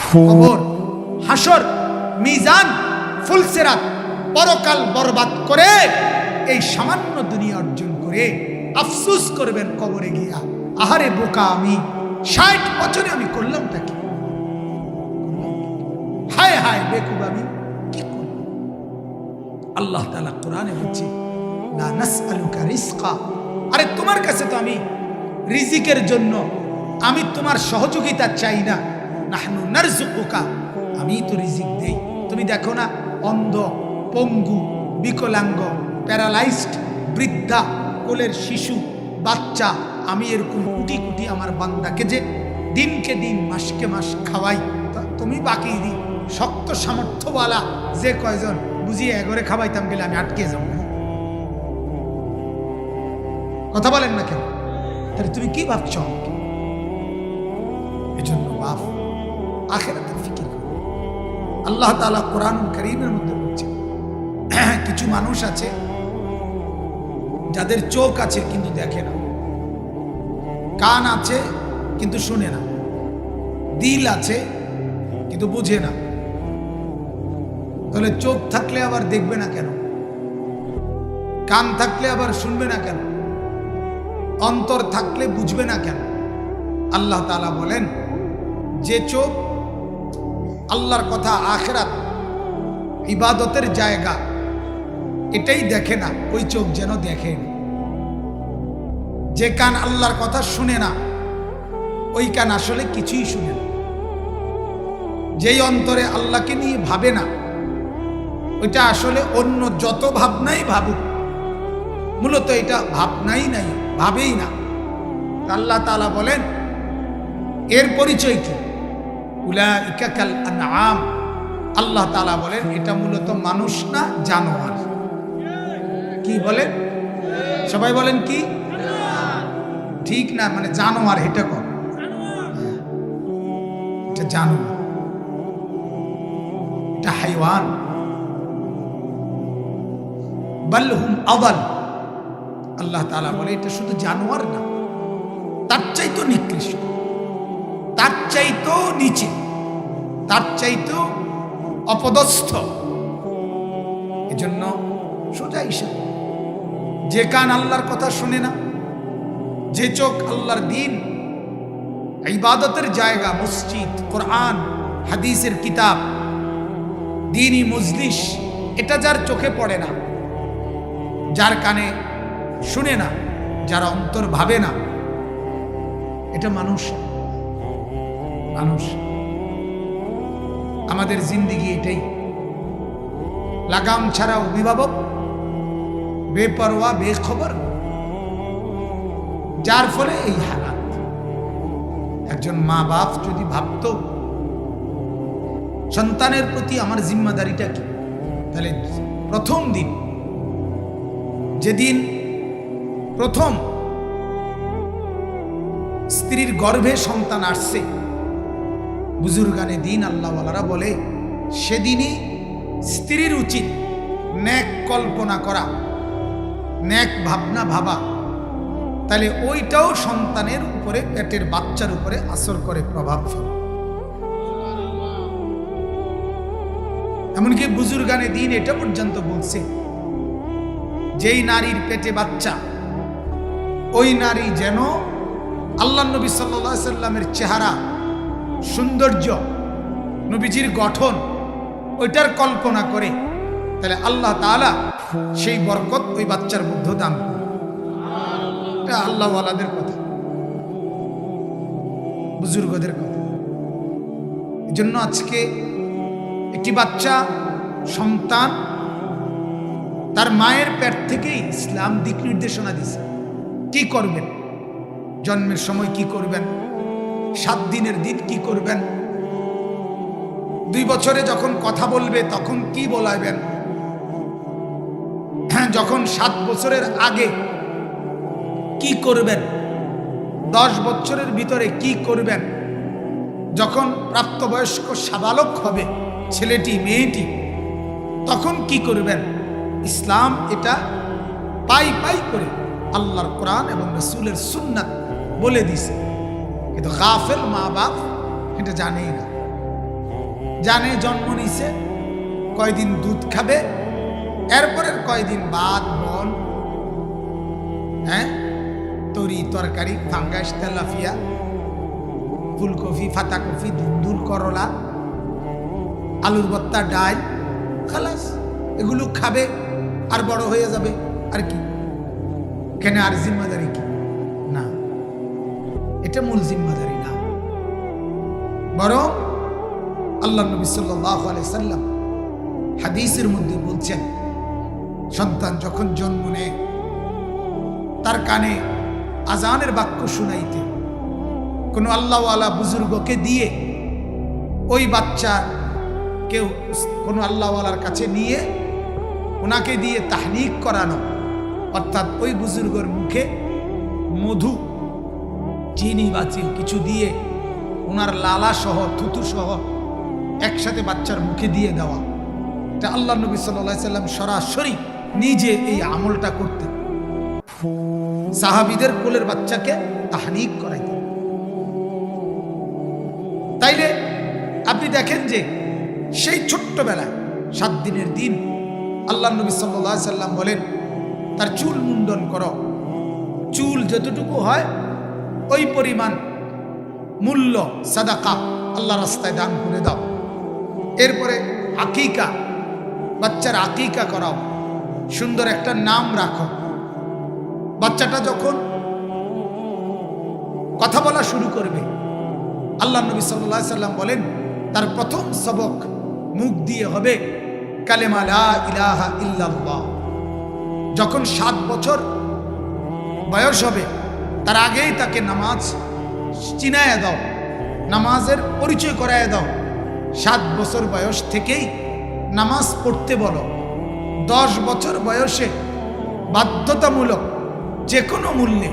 কবর, হাসর, মিজান, ফুলসিরাত, পরকাল বরবাদ করে এই সামান্য দুনিয়া অর্জন করে আফসোস করবেন কবরে গিয়া, আহারে বোকা আমি, 60 বছরে আমি করলামটা কি? হায় হায় বেকুব আমি কি করলাম? আল্লাহ তাআলা কোরআনে বলছে, লা নাসআলুকা রিজকা, আরে তোমার কাছে তো আমি রিজিকের জন্য আমি তোমার সহযোগিতা চাই না, নাহনু নারযুকুকা, আমি তো রিজিক দেই। তুমি দেখো না, অন্ধ, পঙ্গু, বিকলাঙ্গ, প্যারালাইজড, বৃদ্ধা, কোলের শিশু, বাচ্চা, আমি এরকম কোটি কোটি আমার বান্দাকে যে দিনকে দিন মাসকে মাস খাওয়াই, তুমি বাকি দি শক্ত সামর্থ্যওয়ালা যে কয়জন বুঝিয়ে এগরে খাওয়াইতাম গেলে আমি আটকে যাব না। কথা বলেন না কেন? তাহলে তুমি কি ভাবছ? এজন্য বাপ আখিরাতের ফিকির করো। আল্লাহ তাআলা কোরআন কারীমের মধ্যে বলছে, কিছু মানুষ আছে যাদের চোখ আছে কিন্তু দেখে না, কান আছে কিন্তু শুনে না, দিল আছে কিন্তু বুঝে না। তাহলে চোখ থাকলে আবার দেখবে না কেন? কান থাকলে আবার শুনবে না কেন? অন্তর থাকলে বুঝবে না কেন? আল্লাহ তাআলা বলেন, যে চোখ আল্লাহর কথা, আখিরাত, ইবাদতের জায়গা এটাই দেখে না, ওই চোখ যেন দেখে না। যে কান আল্লাহর কথা শুনে না, ওই কান আসলে কিছুই শুনে না। যেই অন্তরে আল্লাহকে নিয়ে ভাবে না, ওইটা আসলে অন্য যত ভাবনাই ভাবুক, মূলত এটা ভাবনাই নাই, ভাবেই না। আল্লাহ তাআলা বলেন, এর পরিচয় কি? উলাইকা কাল আনআম, আল্লাহ তাআলা বলেন এটা মূলত মানুষ না, জানোয়ার। কি বলেন? সবাই বলেন কি? ঠিক না, মানে জানোয়ার, এটা কর, এটা জানোয়ার, এটা হাইওয়ান। বাল হুম আদাল, আল্লাহ তাআলা বলে এটা শুধু জানোয়ার না, তার চাইতো নিকৃষ্ট, তার চাইতো নিচে, তার চাইতো অপদস্থ। এজন্য সোজা হিসাব, যে কান আল্লাহর কথা শুনে না, যে চোখ আল্লাহর দিন, ইবাদতের জায়গা, মসজিদ, কোরআন, হাদিসের কিতাব, দ্বীনি মজলিস, এটা যার চোখে পড়ে না, যার কানে শুনে না, যার অন্তর ভাবে না, এটা মানুষ। মানুষ আমাদের জিন্দেগি এটাই, লাগাম ছাড়া অভিভাবক, বেপরোয়া, বেখবর, যার ফলে এই হালাত। একজন মা বাপ যদি ভাবত সন্তানের প্রতি আমার জিম্মাদারিটা কি, তাহলে প্রথম দিন, যেদিন প্রথম স্ত্রীর গর্ভে সন্তান আসছে, বুজুর্গানে দিন আল্লাহওয়ালারা বলে সেদিনই স্ত্রীর উচিত নেক কল্পনা করা, নেক ভাবনা ভাবা, তাহলে ওইটাও সন্তানের উপরে, পেটের বাচ্চার উপরে আসর করে, প্রভাব ফেলে। এমনকি বুজুর্গানে দিন এটা পর্যন্ত বলছে, যেই নারীর পেটে বাচ্চা, ওই নারী যেন আল্লাহ নবী সাল্লাল্লাহু আলাইহি সাল্লামের চেহারা, সৌন্দর্য, নবীজির গঠন, ওইটার কল্পনা করে, তাহলে আল্লাহ তাআলা সেই বরকত ওই বাচ্চার মধ্যে দান করে। এটা আল্লাহ ওয়ালাদের কথা, বুজুর্গদের কথা। এই জন্য আজকে একটি বাচ্চা, সন্তান, তার মায়ের পেট থেকেই ইসলাম দিক নির্দেশনা দিছে, কি করবেন, জন্মের সময় কি করবেন, 7 দিনের দিন কি করবেন, 2 বছরে যখন কথা বলবে তখন কি বলাইবেন, যখন 7 বছরের আগে কি করবেন, 10 বছরের ভিতরে কি করবেন, যখন প্রাপ্তবয়স্ক সাবালক হবে ছেলেটি মেয়েটি, তখন কি করবেন। ইসলাম এটা পাই পাই করে আল্লাহর কোরআন এবং রাসূলের সুন্নাত বলে দিছে, কিন্তু গাফেল মা বাপ এটা জানেই না। জানে জন্ম নিছে, কয়দিন দুধ খাবে, এরপরের কয়দিন ভাত বন, হ্যাঁ, তরি তরকারি, ফাঙ্গাস, তেলাফিয়া, ফুলকপি, ফাতাকপি, দুন্দুল, করলা, আলুর ভর্তা, ডাল, খালাস, এগুলো খাবে আর বড় হয়ে যাবে। আর কি কেন? আর জিম্মাদারি কি? না, এটা মূল জিম্মাদারি না। বরং আল্লাহ নবী সাল্লাল্লাহু আলাইহি সাল্লাম হাদিসের মধ্যে বলছেন, সন্তান যখন জন্ম নেয় তার কানে আজানের বাক্য শুনাইতে কোনো আল্লাহওয়ালা বুজুর্গকে দিয়ে ওই বাচ্চা কেউ কোনো আল্লাহওয়ালার কাছে নিয়ে ওনাকে দিয়ে তাহনিক করানো, অর্থাৎ ওই বুজুর্গর মুখে মধু, চিনি বা কিছু দিয়ে ওনার লালা সহ, থুতু সহ একসাথে বাচ্চার মুখে দিয়ে দেওয়া। এটা আল্লাহ নবী সাল্লাল্লাহু আলাইহি সাল্লাম সরাসরি নিজে এই আমলটা করতেন। সাহাবীদের কোলের বাচ্চাকে তাহনিক করাইতেন। তাইলে আপনি দেখেন যে সেই ছোট্টবেলায় 7 দিনের দিন আল্লাহ নবী সাল্লাল্লাহু আলাইহি সাল্লাম বলেন, তার চুল মুন্ডন করো, চুল যতটুকু হয় ওই পরিমাণ মূল্য সাদাকা আল্লাহ রাস্তায় দান করে দাও। এরপরে আকিকা, বাচ্চার আকিকা করাও, সুন্দর একটা নাম রাখো। বাচ্চাটা যখন কথা বলা শুরু করবে, আল্লাহ নবী সাল্লাল্লাহু আলাইহি সাল্লাম বলেন তার প্রথম সবক মুখ দিয়ে হবে কালেমা লা ইলাহা ইল্লাল্লাহ। যখন 7 বছর বয়স হবে তার আগেই তাকে নামাজ চিনায়া দাও, নামাজের পরিচয় করায় দাও। 7 বছর বয়স থেকেই নামাজ পড়তে বলো। 10 বছর বয়সে বাধ্যতামূলক যে কোনো মূল্যে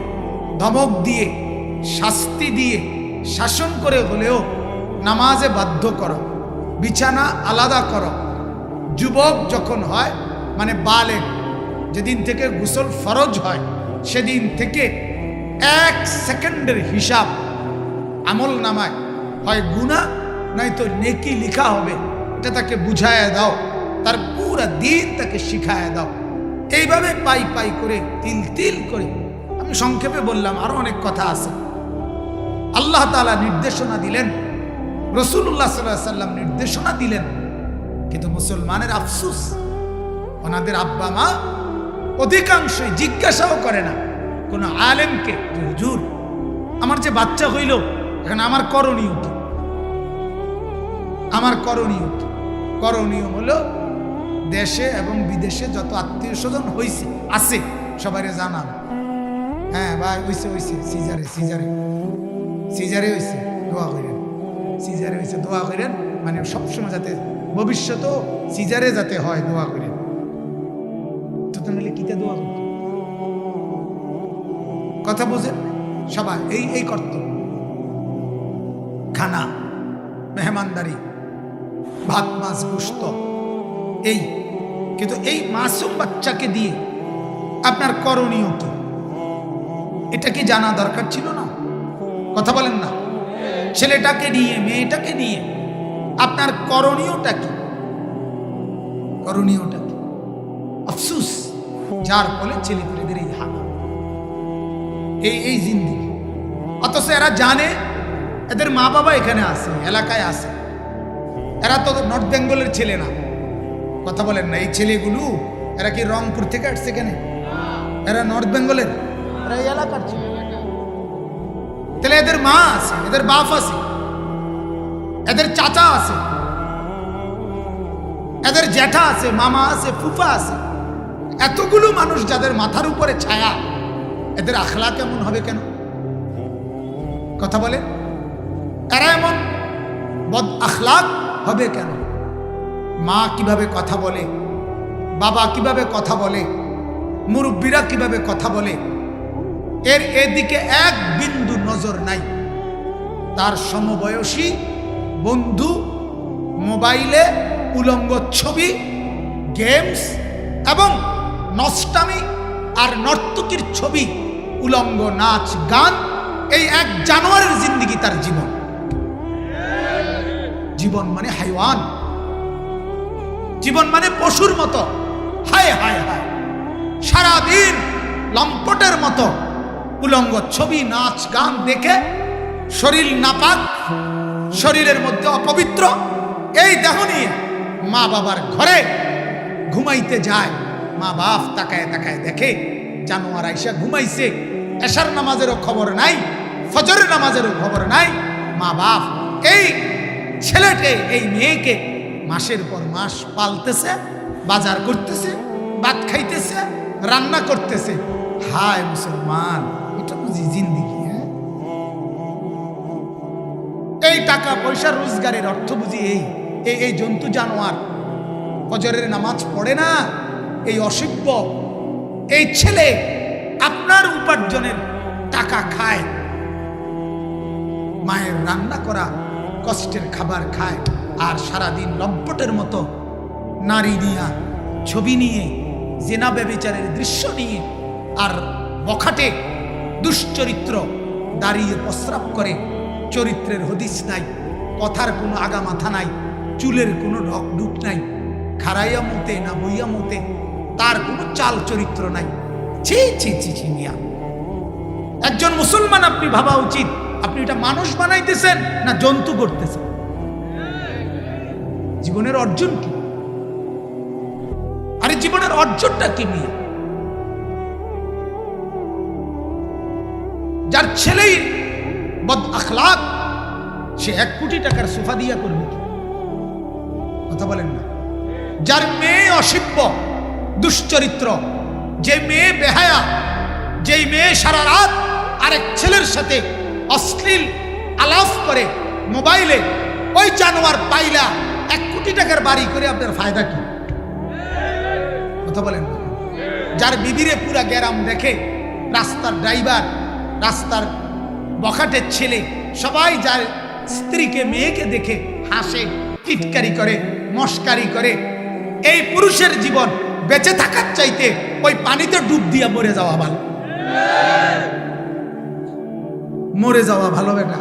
ধমক দিয়ে, শাস্তি দিয়ে, শাসন করে হলেও নামাজে বাধ্য করো, বিছানা আলাদা করো। যুবক যখন হয়, মানে বালেগ, যেদিন থেকে গোসল ফরজ হয় সেদিন থেকে 1 সেকেন্ডের হিসাব আমল নামায় হয় গুনাহ নয়তো নেকি লিখা হবে, এটা তাকে বুঝায় দাও। তার পুরা দিন তাকে শিখায় দাও। এইভাবে পাই পাই করে, তিল তিল করে, আমি সংক্ষেপে বললাম, আরো অনেক কথা আছে। আল্লাহ তাআলা নির্দেশনা দিলেন, রাসূলুল্লাহ সাল্লাল্লাহু আলাইহি সাল্লাম নির্দেশনা দিলেন, কিন্তু মুসলমানের আফসোস, ওনাদের আব্বা মা অধিকাংশই জিজ্ঞাসাও করে না কোনো আলেমকে, হুজুর আমার যে বাচ্চা হইল, এখন আমার করণীয় কি? আমার করণীয় কি? করণীয় হলো দেশে এবং বিদেশে যত আত্মীয় স্বজন হয়েছে আছে সবাই জানান, হ্যাঁ ভাই হইছে হইছে, সিজারে সিজারে সিজারে হইছে, দোয়া করেন, সিজারে হইছে, দোয়া করেন, মানে সবসময় যাতে ভবিষ্যতেও সিজারে যাতে হয়, দোয়া করেন। তো তাহলে কিতে দোয়া করত? কথা বুঝেন সবাই? এই কর্তব্য, খানা, মেহমানদারি, ভাত মাছ গোশত, এই। কিন্তু এই মাসুম বাচ্চাকে দিয়ে আপনার করণীয় কি, এটা কি জানা দরকার ছিল না? কথা বলেন না? ছেলেটাকে নিয়ে, মেয়েটাকে নিয়ে আপনার করণীয়টা কি? করণীয়টা কি? আফসোস, যার ফলে ছেলেপেলেদের এই হাল, এই জিন্দেগি। অথচ এরা জানে এদের মা বাবা এখানে আছে, এলাকায় আছে, এরা তো নর্থ বেঙ্গলের ছেলে না। কথা বলেন না? এই ছেলেগুলো এরা কি রংপুর থেকে আসছে? কেন? এরা নর্থ বেঙ্গলের, এরা এই এলাকার ছেলে। তাহলে এদের মা আছে, এদের বাপ আছে, এদের চাচা আছে, এদের জ্যাঠা আছে, মামা আছে, ফুফা আছে, এতগুলো মানুষ যাদের মাথার উপরে ছায়া, এদের আখলা কেমন হবে কেন? কথা বলে, এরা এমন বদ আখলাক হবে কেন? মা কিভাবে কথা বলে, বাবা কিভাবে কথা বলে, মুরব্বীরা কিভাবে কথা বলে, এর এদিকে এক বিন্দু নজর নাই। তার সমবয়সী বন্ধু মোবাইলে উলঙ্গ ছবি, গেমস এবং নষ্টামি আর নর্তকীর ছবি, উলঙ্গ নাচ গান, এই এক জানোয়ারের জিন্দেগি তার জীবন। জীবন মানে হাইওয়ান, জীবন মানে পশুর মতো। হায় হায় হায়, সারাদিন লম্পটের মতো উলঙ্গ ছবি নাচ গান দেখে শরীর নাপাক, শরীরের মধ্যে অপবিত্র এই দেহ নিয়ে মা বাবার ঘরে ঘুমাইতে যায়। মা বাপ তাকায় তাকায় দেখে জানোয়ার আইসা ঘুমাইছে, এশার নামাজেরও খবর নাই, ফজরের নামাজেরও খবর নাই। মা বাপ এই ছেলেকে, এই মেয়েকে মাসের পর মাস পালতেছে, বাজার করতেছে, ভাত খাইতেছে, রান্না করতেছে। হায় মুসলমান, এটা বুঝি জিন্দিগি? এই টাকা পয়সা রোজগারের অর্থ বুঝি এই জন্তু জানোয়ার ফজরের নামাজ পড়ে না, এই অসভ্য এই ছেলে আপনার উপার্জনের টাকা খায়, মায়ের রান্না করা কষ্টের খাবার খায়, আর সারাদিন লম্পটের মতো নারী নিয়ে, ছবি নিয়ে, জেনা ব্যভিচারের দৃশ্য নিয়ে, আর বখাটে দুশ্চরিত্র দাঁড়িয়ে প্রস্রাব করে। চরিত্রের হদিস নাই, কথার কোনো আগা মাথা নাই, চুলের কোনো ঢক ঢুক নাই, খারাইয়া মতে না বইয়া মতে তার কোনো চাল চরিত্র নাই। ছি ছি ছি ছি মিয়া, একজন মুসলমান আপনি ভাবা উচিত আপনি এটা মানুষ বানাইতেছেন না জন্তু করতেছেন। জীবনের অর্জন কি? আরে জীবনের অর্জনটা কি মিয়া? যার ছেলেই বদ আখলাক, সে 1 কোটি টাকার সোফা দিয়া করবে কি? কথা বলেন না। যার মেয়ে অসভ্য দুশ্চরিত্র, যে মেয়ে বেহায়া, যেই মেয়ে সারা রাত আরেক ছেলের সাথে অশ্লীল আলাপ করে মোবাইলে, ওই জানোয়ার পাইলা 1 কোটি টাকার বাড়ি করে আপনার ফায়দা কি? কথা বলেন না। যার বিবিরে পুরা গ্যারাম দেখে, রাস্তার ড্রাইভার, রাস্তার বখাটের ছেলে, সবাই যার স্ত্রীকে মেয়েকে দেখে হাসে, টিটকারি করে, মস্কারি করে, এই পুরুষের জীবন বেঁচে থাকার চাইতে ওই পানিতে ডুব দিয়া মরে যাওয়া ভালো। মরে যাওয়া ভালো বেটা।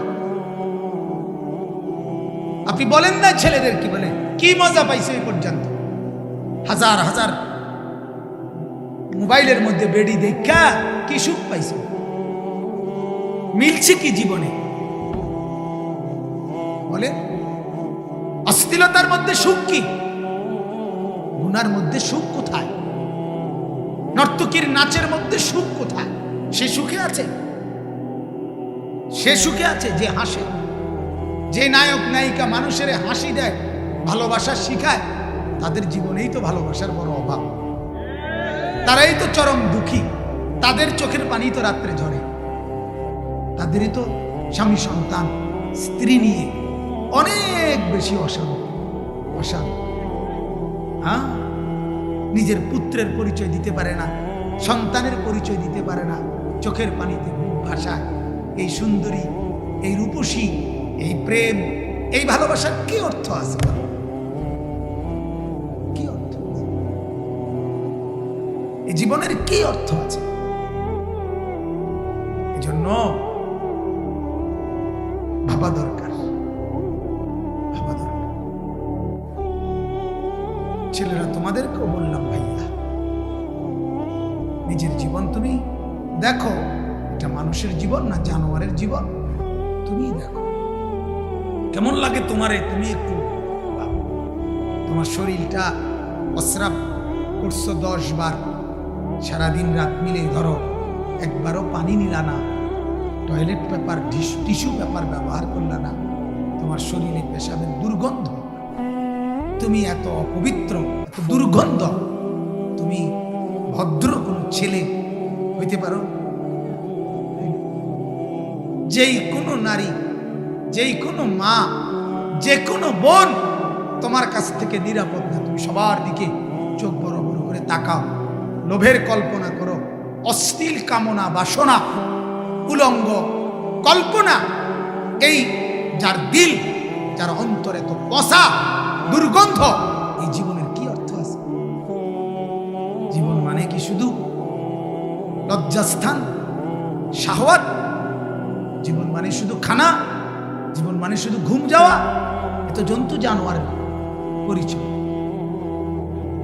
আপনি বলেন না ছেলেদের কি বলে, কি মজা পাইছে এই পর্যন্ত? হাজার হাজার মোবাইলের মধ্যে বেডি দেখা কি সুখ পাইছে? মিলছে কি জীবনে? বলে অশ্লীলতার মধ্যে সুখ কি? গুনার মধ্যে সুখ কোথায়? নর্তকীর নাচের মধ্যে সুখ কোথায়? সে সুখে আছে? সে সুখে আছে যে হাসে, যে নায়ক নায়িকা মানুষের হাসি দেয়, ভালোবাসা শিখায়, তাদের জীবনেই তো ভালোবাসার বড় অভাব। তারাই তো চরম দুঃখী, তাদের চোখের পানি তো রাত্রে ঝরে, তাদেরই তো স্বামী সন্তান স্ত্রী নিয়ে অনেক বেশি অশান্তি। হ্যাঁ, নিজের পুত্রের পরিচয় দিতে পারে না, সন্তানের পরিচয় দিতে পারে না, চোখের পানিতে মুখ ভাসায়। এই সুন্দরী, এই রূপসী, এই প্রেম, এই ভালোবাসার কি অর্থ আছে? কি অর্থ আছে? এই জীবনের কি অর্থ আছে? এজন্য ভাবা দরকার, ভাবা দরকার। ছেলেরা তোমাদেরকেও বললাম, ভাইয়া নিজের জীবন তুমি দেখো, এটা মানুষের জীবন না জানোয়ারের জীবন? তুমি দেখো কেমন লাগে তোমারে। তুমি একটু তোমার শরীরটা প্রস্রাব করছো 10 বার, সারাদিন রাত মিলে ধরো একবারও পানি নিলা না, টয়লেট পেপার টিস্যু পেপার ব্যবহার করলা না, তোমার শরীরে পেশাবের দুর্গন্ধ, তুমি এত অপবিত্র, এত দুর্গন্ধ, তুমি ভদ্র কোন ছেলে হইতে পারো? যেই কোনো নারী, যেই কোনো মা, যে কোনো বোন তোমার কাছ থেকে নিরাপদ না। তুমি সবার দিকে চোখ বড় বড় করে তাকাও, লোভের কল্পনা করো, অশ্লীল কামনা বাসনা, উলঙ্গ কল্পনা, এই যার দিল, যার অন্তরে তো পচা দুর্গন্ধ, এই জীবনের কি অর্থ আছে? জীবন মানে কি শুধু লজ্জাস্থান, শাহওয়াত? জীবন মানে শুধু খানা? জীবন মানে শুধু ঘুম যাওয়া? তো জন্তু জানোয়ার পরিচয়।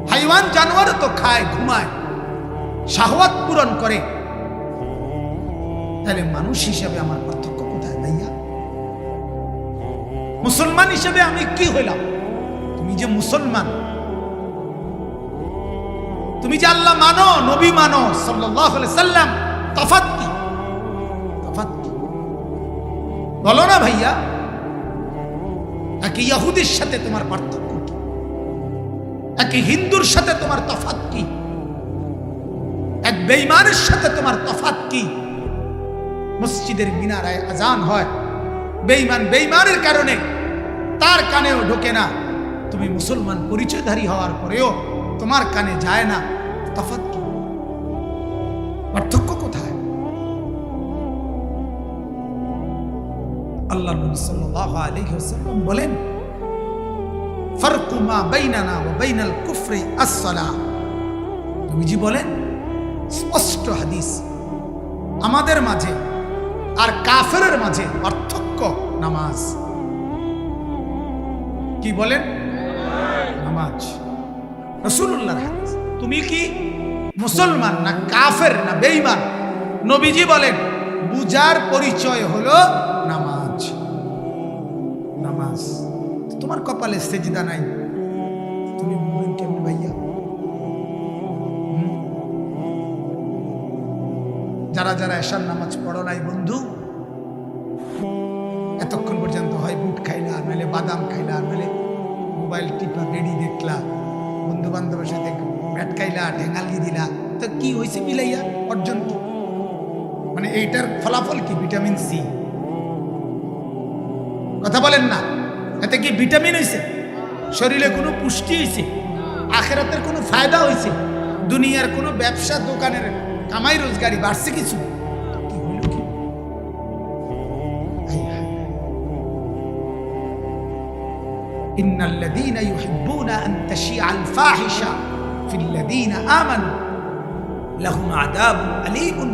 হাইওয়ান জানোয়ারও তো খায়, ঘুমায়, শাহওয়াত পূরণ করে। তাহলে মানুষ হিসেবে আমার পার্থক্য কোথায় ভাইয়া? মুসলমান হিসেবে আমি কি হইলাম? তুমি যে মুসলমান, তুমি যে আল্লাহ মানো, নবী মানো সাল্লাল্লাহু আলাইহি সাল্লাম, তফাৎ কি? তফাৎ কি বলো না ভাইয়া? এক ইহুদির সাথে তোমার পার্থক্য কি? এক হিন্দুর সাথে তোমার তফাৎ কি? এক বেঈমানের সাথে তোমার তফাৎ কি? মসজিদের মিনারায় আজান হয়, বেঈমান বেঈমানের কারণে তার কানেও ঢোকে না। তুমি মুসলমান পরিচয়ধারী হওয়ার পরেও তোমার কানে যায় না। তফাৎ কি? পার্থক্য কোথায়? আল্লাহ নবী সাল্লাল্লাহু আলাইহি ওয়াসাল্লাম বলেন, ফারকু মা বাইনানা ওয়া বাইনাল কুফরি আস-সালাহ। নবীজি বলেন, স্পষ্ট হাদিস, আমাদের মাঝে আর কাফেরের মাঝে পার্থক্য নামাজ। কি বলেন? নামাজ। রাসূলুল্লাহর হাদিস। তুমি কি মুসলমান না কাফের না বেঈমান? নবীজি বলেন, বুঝার পরিচয় হলো নামাজ। নামাজ। তোমার কপালে সেজদা নাই, তুমি মুমিন কেমনে ভাইয়া? যারা যারা এশার নামাজ পড়ো নাই বন্ধু, এতক্ষণ পর্যন্ত হয় বুট খাইলা, নাহলে বাদাম খাইলা, নাহলে মোবাইল টিপা রেডি দেখলা, বন্ধু বান্ধবের সাথে ব্যাট খাইলা, ঠেঙ্গালি দিলা, তো কি হয়েছে মিলাইয়া? অর্জন কি? মানে এইটার ফলাফল কি? Vitamin C. কথা বলেন না? এতে কি ভিটামিন হয়েছে? শরীরে কোনো পুষ্টি হয়েছে? আখিরাতের কোনো ফায়দা হয়েছে? দুনিয়ার কোনো ব্যবসা দোকানের কামাই রোজগারি বাড়ছে কিছু? কি হইল কি? ইন্নাল্লাযীনা ইউহিব্বুনা আন তাশিআল ফাহিশা ফিল্লাযীনা আমানু লাহুম আযাবুন আলীমুন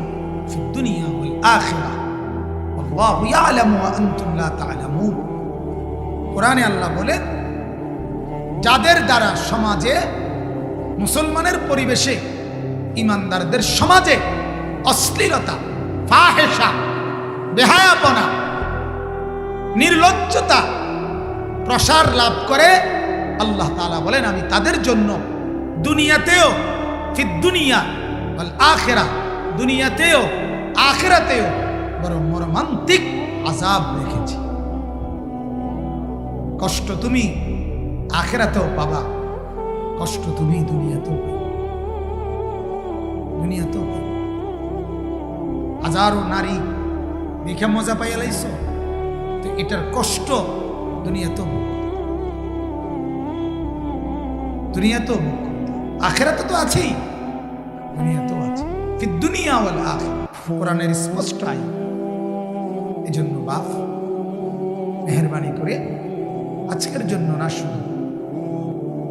ফিদ দুনিয়া ওয়াল আখিরাহ ওয়াল্লাহু ইয়ালামু ওয়া আনতুম লা তা'লামুন। কোরআনে আল্লাহ বলেন, যাদের দ্বারা সমাজে, মুসলমানের পরিবেশে, ইমানদারদের সমাজে অশ্লীলতা, ফাহেশা, বেহায়াপনা, নির্লজ্জতা প্রসার লাভ করে, আল্লাহ তাআলা বলেন আমি তাদের জন্য দুনিয়াতেও, ফিদ দুনিয়া ওয়াল আখিরাহ, দুনিয়াতেও আখিরাতেও বড় মর্মান্তিক আযাব রেখেছি। কষ্ট তুমি আখিরাতেও পাবা, কষ্ট তুমি দুনিয়াতেও পাবা। দুনিয়াতেও হাজারো নারী দেখে মজা পাইয়া লাইছ, তো এটার কষ্ট দুনিয়াতেও দুনিয়াতেও আখিরাতে তো আছেই, দুনিয়াতেও আছে। ফিদ দুনিয়া ওয়াল আখিরাহ, কোরআনের স্পষ্ট আয়াত। এজন্য বাপ মেহেরবানি করে আজকের জন্য না, শুধু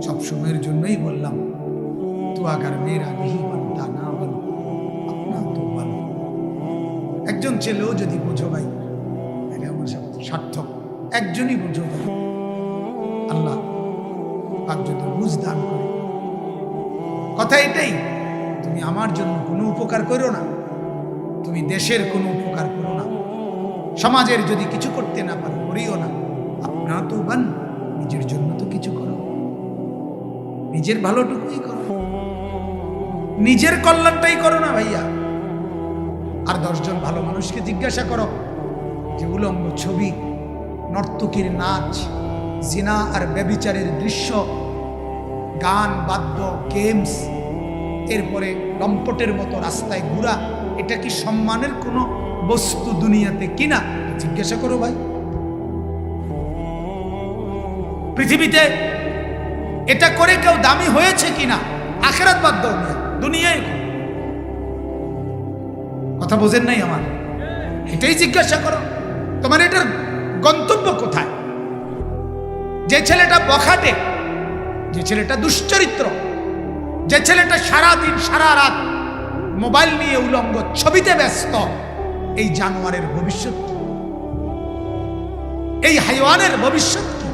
সব সময়ের জন্যই বললাম, তো আগার মেয়েরা নেই বানতা না বল আপনা তো বল। একজন ছেলেও যদি বোঝো ভাই, তাহলে আমার সার্থক। একজনই বোঝো ভাই, আল্লাহ পাক যদি বুঝ দান করে। কথা এটাই, তুমি আমার জন্য কোনো উপকার করো না, তুমি দেশের কোনো উপকার করো না, সমাজের যদি কিছু করতে না পারো করিও না। আপনা তো বান, নিজের জন্য তো কিছু করো, নিজের ভালোটুকুই করো, নিজের কল্যাণটাই করো না ভাইয়া। আর 10 জন ভালো মানুষকে জিজ্ঞাসা করো যে উলঙ্গ ছবি, নর্তকীর নাচ, জিনা আর ব্যভিচারের দৃশ্য, গান বাদ্য, গেমস, এরপরে লম্পটের মতো রাস্তায় ঘোরা, এটা কি সম্মানের কোনো বস্তু দুনিয়াতে কিনা? জিজ্ঞাসা করো ভাই। পৃথিবীতে এটা করে কেউ দামি হয়েছে কিনা? আখিরাত বাদ দাও, দুনিয়ায়। কথা বোঝেন নাই আমার? এটাই জিজ্ঞাসা করো, তোমার এটার গন্তব্য কোথায়? যে ছেলেটা বখাটে, যে ছেলেটা দুশ্চরিত্র, যে ছেলেটা সারাদিন সারা রাত মোবাইল নিয়ে উলঙ্গ ছবিতে ব্যস্ত, এই জানোয়ারের ভবিষ্যৎ কি? এই হাইওয়ানের ভবিষ্যৎ কি?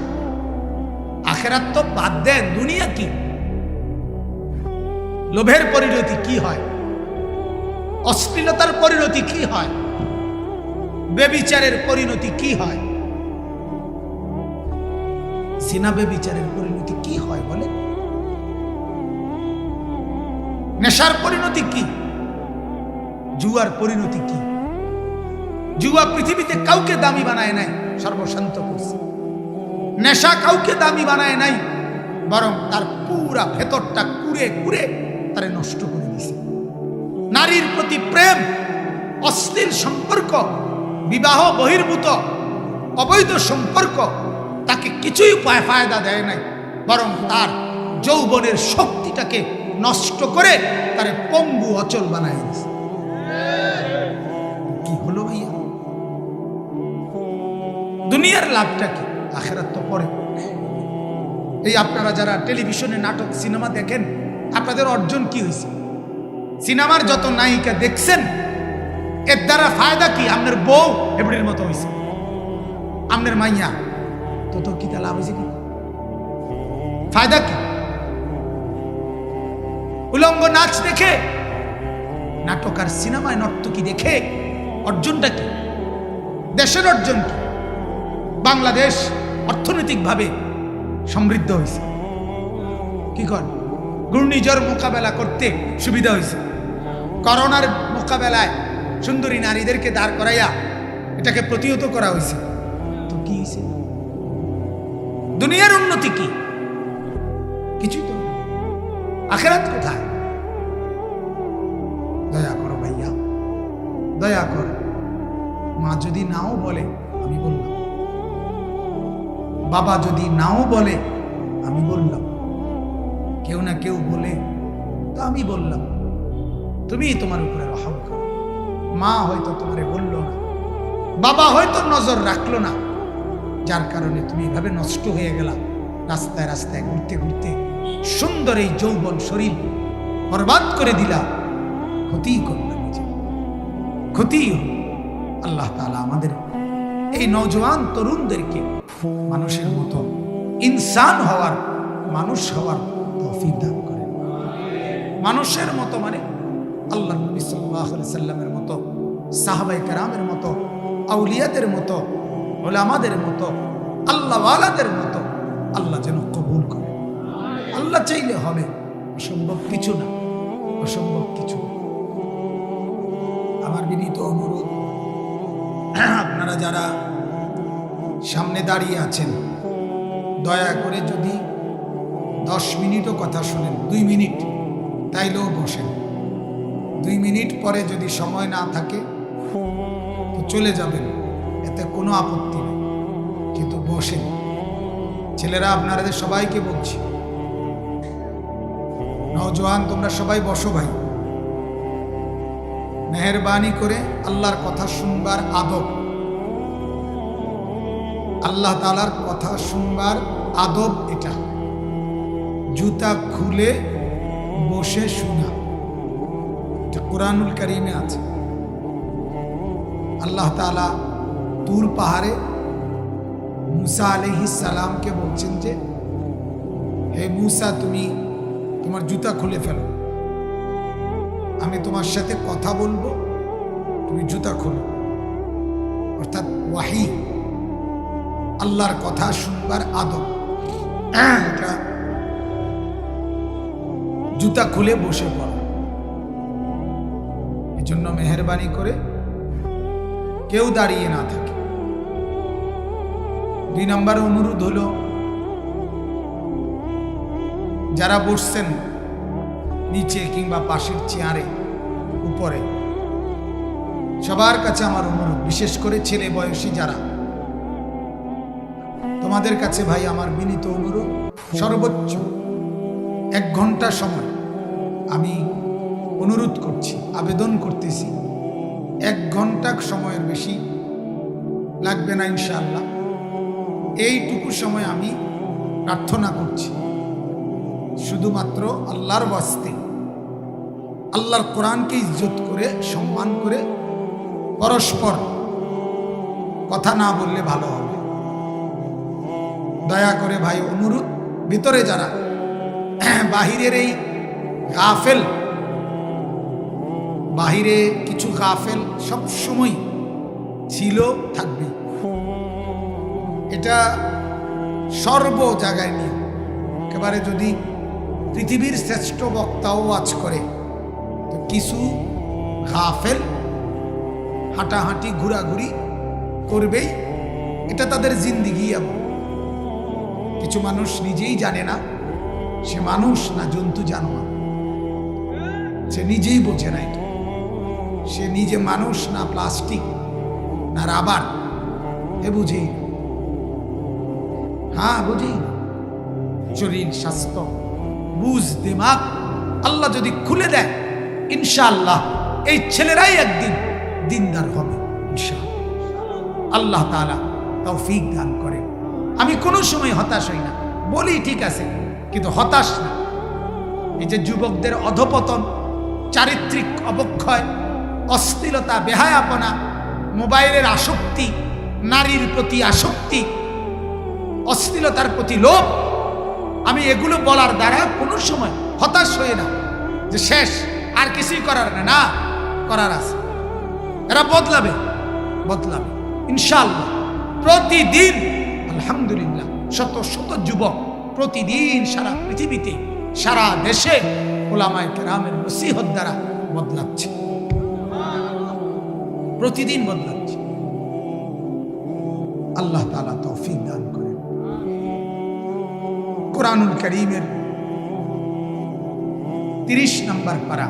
আখিরাত তো বাদ দেন, দুনিয়া কি? লোভের পরিণতি কি হয়? অশ্লীলতার পরিণতি কি হয়? বেবিচারের পরিণতি কি হয়? জিনা বেবিচারের পরিণতি কি হয় বলে? নেশার পরিণতি কি? জুয়ার পরিণতি কি? জুয়া পৃথিবীতে কাউকে দামি বানায় নাই, সর্বশান্ত করছে। নেশা কাউকে দামি বানায় নাই, বরং তার পুরা ভেতরটা কুড়ে কুড়ে তারে নষ্ট করে দিছে। নারীর প্রতি প্রেম, অশ্লীল সম্পর্ক, বিবাহ বহির্ভূত অবৈধ সম্পর্ক তাকে কিছুই ফায়দা দেয় নাই, বরং তার যৌবনের শক্তিটাকে নষ্ট করে তারে পঙ্গু অচল বানায় দিছে। কি হলো ভাইয়া? দুনিয়ার লাভটা কি? আখিরাত তো পরে। এই আপনারা যারা টেলিভিশনে নাটক সিনেমা দেখেন, আপনাদের অর্জন কি হয়েছে? সিনেমার যত নায়িকা দেখছেন, এর দ্বারা ফায়দা কি? আপনার বউ এবারের মতো হয়েছে, আপনার মাইয়া তো কি তা লাভ হয়েছে? কি ফায়দা কি? উলঙ্গ নাচ দেখে, নাটক আর সিনেমায় নর্তকী দেখে অর্জনটা কি? দেশের অর্জন কি? বাংলাদেশ অর্থনৈতিকভাবে সমৃদ্ধ হয়েছে। কি কর? ঘূর্ণিঝড় মোকাবেলা করতে সুবিধা হয়েছে। করোনার মোকাবেলায় সুন্দরী নারীদেরকে দাঁড় করাইয়া এটাকে প্রতিহত করা হয়েছে। তো কি হয়েছে? দুনিয়ার উন্নতি কি? কিছুই তো। আখিরাত কোথায়? দয়া করো ভাইয়া, দয়া করো। মা যদি নাও বলে আমি বললাম, বাবা যদি নাও বলে আমি বললাম, কেউ না কেউ বলে তো আমি বললাম। তুমি তোমার উপরে রহম করো। মা হয়তো তোমারে বলল না, বাবা হয়তো নজর রাখলো না, যার কারণে তুমি এভাবে নষ্ট হয়ে গেলা। রাস্তায় রাস্তায় ঘুরতে ঘুরতে সুন্দর এই যৌবন শরীর বরবাদ করে দিলা। ক্ষতি করলা নিজে, ক্ষতি। আল্লাহ তাআলা আমাদের এই নওজোয়ান তরুণদেরকে মানুষের মতো ইনসান হওয়ার, মানুষ হওয়ার তৌফিক দান করেন। মানুষের মতো মানে আল্লাহ নবী সাল্লাল্লাহু আলাইহি সাল্লামের মতো, সাহাবায়ে কেরামের মতো, আউলিয়াদের মতো, উলামাদের মতো, আল্লাহওয়ালাদের মতো আল্লাহ যেন কবুল করে। আল্লাহ চাইলে হবে, অসম্ভব কিছু না, অসম্ভব কিছু। আমার বিনীত অনুরোধ, আপনারা যারা সামনে দাঁড়িয়ে আছেন, দয়া করে যদি 10 মিনিটও কথা শোনেন, 2 মিনিট তাইলেও বসেন। 2 মিনিট পরে যদি সময় না থাকে তো চলে যাবেন, এতে কোনো আপত্তি নেই, কিন্তু বসেন। ছেলেরা আপনাদের সবাইকে বলছি, নওজোয়ান তোমরা সবাই বসো ভাই। মেহেরবানি করে আল্লাহর কথা শুনবার আদব, আল্লাহ তাআলার কথা শুনবার আদব এটা। জুতা খুলে বসে শোনা, এটা কোরআনুল কারীমে আছে। আল্লাহ তাআলা তুর পাহাড়ে মুসা আলাইহিস সালামকে বলছেন যে, হে মুসা, তুমি তোমার জুতা খুলে ফেলো, আমি তোমার সাথে কথা বলবো, তুমি জুতা খোলো। অর্থাৎ ওয়াহি, আল্লাহর কথা শুনবার আদব এটা। জুতা খুলে বসে পড়ো। এই জন্য মেহেরবানি করে কেউ দাঁড়িয়ে না থাকে। 2 নম্বর অনুরোধ হলো, যারা বসছেন নিচে কিংবা পাশের চেয়ারে, উপরে, সবার কাছে আমার অনুরোধ, বিশেষ করে ছেলে বয়সী যারা, তোমাদের কাছে ভাই আমার বিনীত অনুরোধ, সর্বোচ্চ 1 ঘন্টা সময় আমি অনুরোধ করছি, আবেদন করতেছি। 1 ঘন্টা সময়ের বেশি লাগবে না ইনশাআল্লাহ। এইটুকু সময় আমি প্রার্থনা করছি, শুধুমাত্র আল্লাহর ওয়াস্তে, আল্লাহর কোরআনকে ইজ্জত করে, সম্মান করে, পরস্পর কথা না বললে ভালো হবে। দয়া করে ভাই অনুরোধ, ভিতরে যারা বাহিরের এই গাফেল, বাহিরে কিছু গাফেল সব সময় ছিল, থাকবে। এটা সর্ব জায়গায় নিয়ে একেবারে যদি পৃথিবীর শ্রেষ্ঠ বক্তাও ওয়াজ করে তো কিছু গাফেল হাঁটাহাঁটি ঘোরাঘুরি করবেই, এটা তাদের জিন্দিগি। এমন কিছু মানুষ নিজেই জানে না সে মানুষ না জন্তু জানোয়ার, সে নিজেই বোঝে না। এটা সে নিজে মানুষ না প্লাস্টিক না রাবার, এ বুঝেই। হ্যাঁ বুঝেই। শরীর স্বাস্থ্য বুঝ দিমাগ আল্লাহ যদি খুলে দেয়, ইনশাআল্লাহ এই ছেলেরাই একদিন দিনদার হবে ইনশাআল্লাহ। আল্লাহ তাআলা তৌফিক দান করেন। আমি কোনো সময় হতাশ হই না, বলি ঠিক আছে কিন্তু হতাশ না। এই যে যুবকদের অধপতন, চারিত্রিক অবক্ষয়, অশ্লীলতা, বেহায়াপনা, মোবাইলের আসক্তি, নারীর প্রতি আসক্তি, অশ্লীলতার প্রতি লোভ, আমি এগুলো বলার দ্বারা কোনো সময় হতাশ হই না যে শেষ আর কিছুই করার না, করার আছে। এরা বদলাবে ইনশাআল্লাহ। প্রতিদিন আলহামদুলিল্লাহ শত শত যুবক প্রতিদিন সারা পৃথিবীতে, সারা দেশে উলামায়ে কেরামের নসিহত দ্বারা বদলাচ্ছে, প্রতিদিন বদলাচ্ছে। আল্লাহ তাআলা তৌফিক দান করেন। কুরআনুল কারীমের 30 নম্বর পারা,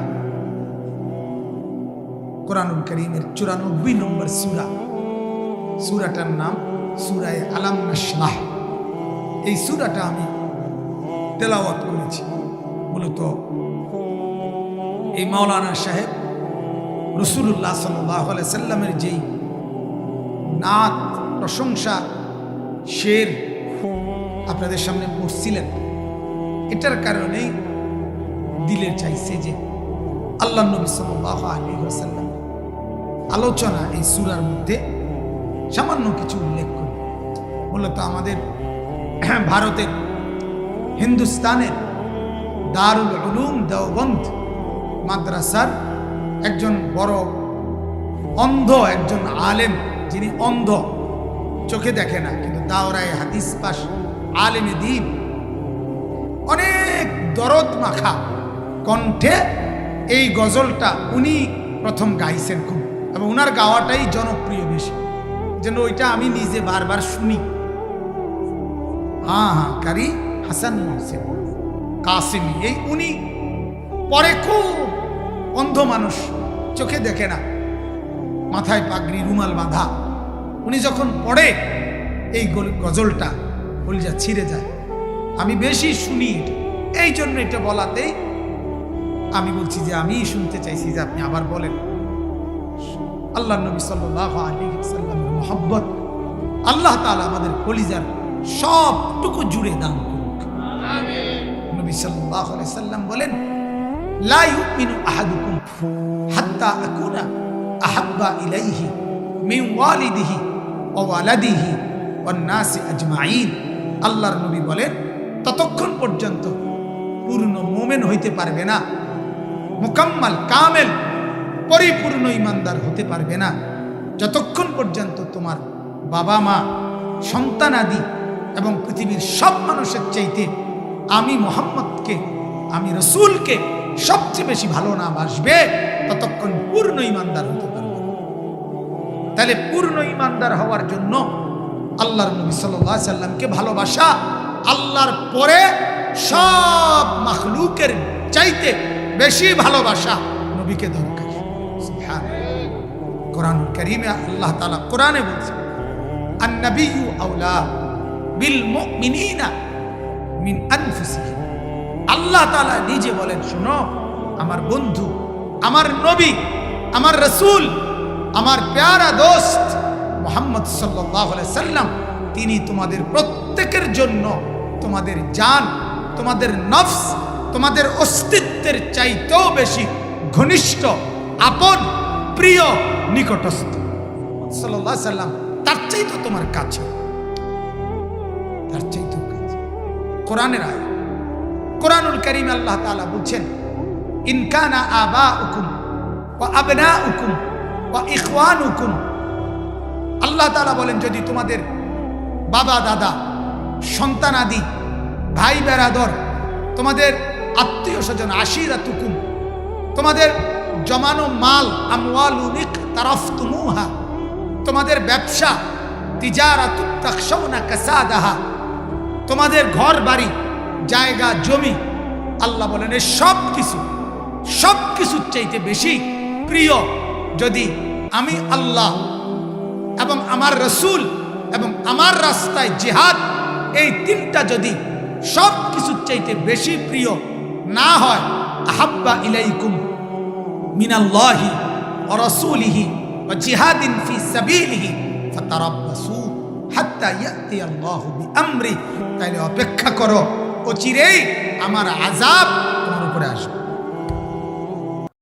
কুরআনুল কারীমের 94 নম্বর সূরা, সূরাটার নাম সূরা আলাম নাশরাহ। এই সূরাটা আমি তেলাওয়াত করেছি। মূলত এই মাওলানা সাহেব রাসূলুল্লাহ সাল্লাল্লাহু আলাইহি সাল্লামের যেই নাত, প্রশংসা, শের আপনাদের সামনে পড়ছিলেন, এটার কারণেই দিলের চাইছে যে আল্লাহ নবী সাল্লাল্লাহু আলাইহি ওয়াসাল্লাম আলোচনা এই সূরার মধ্যে সামান্য কিছু উল্লেখ করি। মূলত আমাদের ভারতের হিন্দুস্তানের দারুল উলুম দেওবন্দ মাদ্রাসার একজন বড় অন্ধ একজন আলেম, যিনি অন্ধ, চোখে দেখে না কিন্তু দাওরায়ে হাদিস পাশ, আলেমে দ্বীন, অনেক দরদ মাখা কণ্ঠে এই গজলটা উনি প্রথম গাইছেন খুব, এবং ওনার গাওয়াটাই জনপ্রিয় বেশি, যেন ওইটা আমি নিজে বারবার শুনি। কারি হাসান হোসেন কাসিমি, এই উনি পরে খুব অন্ধ মানুষ, চোখে দেখে না, মাথায় পাগড়ি, রুমাল বাঁধা, উনি যখন পড়ে এই গজলটা কলিজা ছিঁড়ে যায়। আমি বেশি শুনি এটা, এই জন্য এটা বলাতেই আমি বলছি যে আমি শুনতে চাইছি যে আপনি আবার বলেন। আল্লাহ নবী সাল্লাল্লাহু আলাইহি ওয়াসাল্লামের মহব্বত আল্লাহ তাআলা আমাদের কলিজার সবটুকু জুড়ে দান করুক। আমিন। নবী সাল্লাল্লাহু আলাইহি ওয়াসাল্লাম বলেন, লা ইউমিনু আহাদুকুম হাত্তা আকুনা আহাব্বা ইলাইহি মিন ওয়ালিদিহি ওয়া ওয়ালাদিহি ওয়ান নাসি আজমাইন। আল্লাহর নবী বলেন, ততক্ষণ পর্যন্ত পূর্ণ মুমিন হইতে পারবে না, মুকাম্মাল কামেল পরিপূর্ণ ইমানদার হতে পারবে না, যতক্ষণ পর্যন্ত তোমার বাবা মা, সন্তান আদি এবং পৃথিবীর সব মানুষের চাইতে আমি মুহাম্মদকে, আমি রাসূলকে সবচেয়ে বেশি ভালো না বাসবে, ততক্ষণ পূর্ণ ইমানদার হতে পারবে। তাহলে পূর্ণ ইমানদার হওয়ার জন্য আল্লাহর নবী সাল্লাল্লাহু আলাইহি সাল্লামকে ভালোবাসা আল্লাহর পরে সব মাখলুকের চাইতে বেশি ভালোবাসা নবীকে দরকার। কোরআন কারীমে আল্লাহ তাআলা কোরআনে বলছেন, আন-নাবিয়্যু আওলা বিল মুমিনিনা মিন আনফুসিহিম। আল্লাহ তাআলা নিজে বলেন, শোনো আমার বন্ধু, আমার নবী, আমার রাসূল, আমার প্যারা দোস্ত মুহাম্মদ সাল্লাল্লাহু আলাইহি সাল্লাম, তিনি তোমাদের প্রত্যেকের জন্য তোমাদের জান, তোমাদের নফস, তোমাদের অস্তিত্বের চাইতেও বেশি ঘনিষ্ঠ, আপন, প্রিয়, নিকটস্থ। সাল্লাল্লাহু আলাইহি সাল্লাম তার চাইতে তোমার কাছে, তার চাইতেও কাছে। কোরআনের আয়াত। কোরআনুল কারীম আল্লাহ তাআলা বলছেন, ইন কানা আবাউকুম ওয়া আবনাউকুম ওয়া ইখওয়ানুকুম। আল্লাহ তাআলা বলেন, যদি তোমাদের বাবা দাদা, সন্তানাদি, ভাই বেরাদর, তোমাদের আত্মীয় স্বজন, আশিরাতুকুম, তোমাদের জমানো মাল, আমওয়ালুন ইকতারাফতুমুহা, তোমাদের ব্যবসা, তিজারাতুত তাখশাউনা কাসাদাহা, তোমাদের ঘর বাড়ি, জায়গা জমি, আল্লাহ বলেন এই সব কিছুর চাইতে বেশি প্রিয় যদি আমি আল্লাহ এবং আমার রসুল এবং আমার রাস্তায় জিহাদ, এই তিনটা যদি সব কিছুর চাইতে বেশি প্রিয় না হয়, আহাব্বা ইলাইকুম মিনাল্লাহি ওয়া রাসূলিহি ওয়া জিহাদিন ফি সাবিলিহি ফাতারাব্বাসু হাত্তা ইয়াতি আল্লাহু বিআমরি, তাইলে অপেক্ষা করো, অচিরেই আমার আযাব তোমার উপরে আসবে।